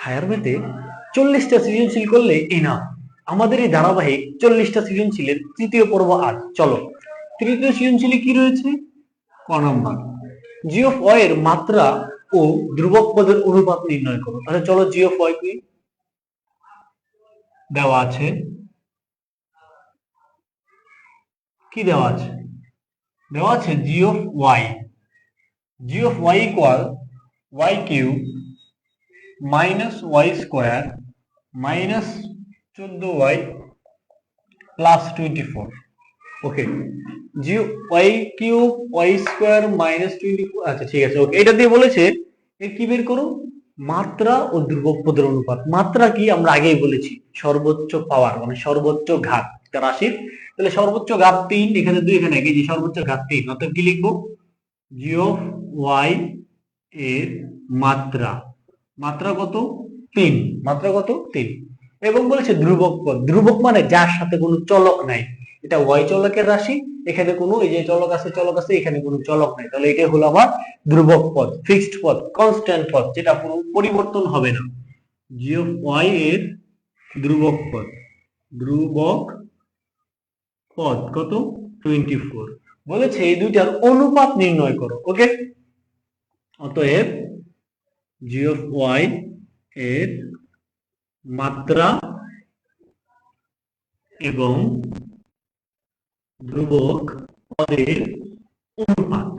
Higher ম্যাথে 40টা সৃজনশীল করলে এনাফ। আমাদের এই ধারাবাহিক 40টা সৃজনশীলের তৃতীয় পর্ব আজ। চলো, তৃতীয় সৃজনশীলে কি রয়েছে? ক নাম্বার, জি অফ ওয়াই এর মাত্রা ও ধ্রুবক পদের অনুপাত নির্ণয় করো। তাহলে চলো, জি অফ ওয়াই কি দেওয়া আছে, কি দেওয়া আছে? দেওয়া আছে G of Y, G of Y equal Y cube minus Y square minus 14y plus 24। Okay, G Y cube Y square minus 24। আচ্ছা ঠিক আছে, ওকে। এটা দিয়ে বলেছে এর কি বের করো? মাত্রা ও ধ্রুবক পদের অনুপাত। মাত্রা কি আমরা আগেই বলেছি, সর্বোচ্চ পাওয়ার মানে সর্বোচ্চ ঘাত রাশির। তাহলে সর্বোচ্চ ঘাত 3, এখানে 2, এখানে 1, এই যে সর্বোচ্চ ঘাত 3। অতএব কি লিখবো? জি অফ ওয়াই এর মাত্রা, মাত্রা কত? 3। মাত্রা কত? 3। এবং বলেছে ধ্রুবক পদ। ধ্রুবক মানে যার সাথে কোনো চলক নাই। এটা ওয়াই চলকের রাশি, এখানে কোনো এই যে চলক আছে, এখানে কোনো চলক নাই। তাহলে এটা হলো আমার ধ্রুবক পদ, ফিক্সড পদ, কনস্ট্যান্ট পদ, যেটা কোনো পরিবর্তন হবে না। জি অফ ওয়াই এর ধ্রুবক পদ, ধ্রুবক পদ কত? 24। বলেছে এই দুইটার অনুপাত নির্ণয় করো। ওকে, অতএব জি অফ ওয়াই এর মাত্রা এবং ধ্রুবক পদের অনুপাত,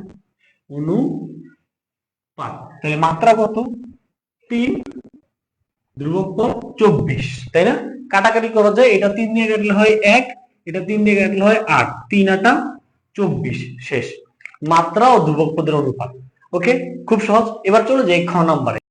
অনুপাত। তাহলে মাত্রা কত? 3, ধ্রুবক পদ 24, তাই না? কাটাকাটি করা যায়, এটা 3 দিয়ে কাটলে হয় 1, এটা 3 দিয়ে কাটলে হয় 8, 3 8 24, শেষ। মাত্রা ও ধ্রুবক পদের অনুপাত। ওকে, খুব সহজ। এবার চলো যাই খ নাম্বারে।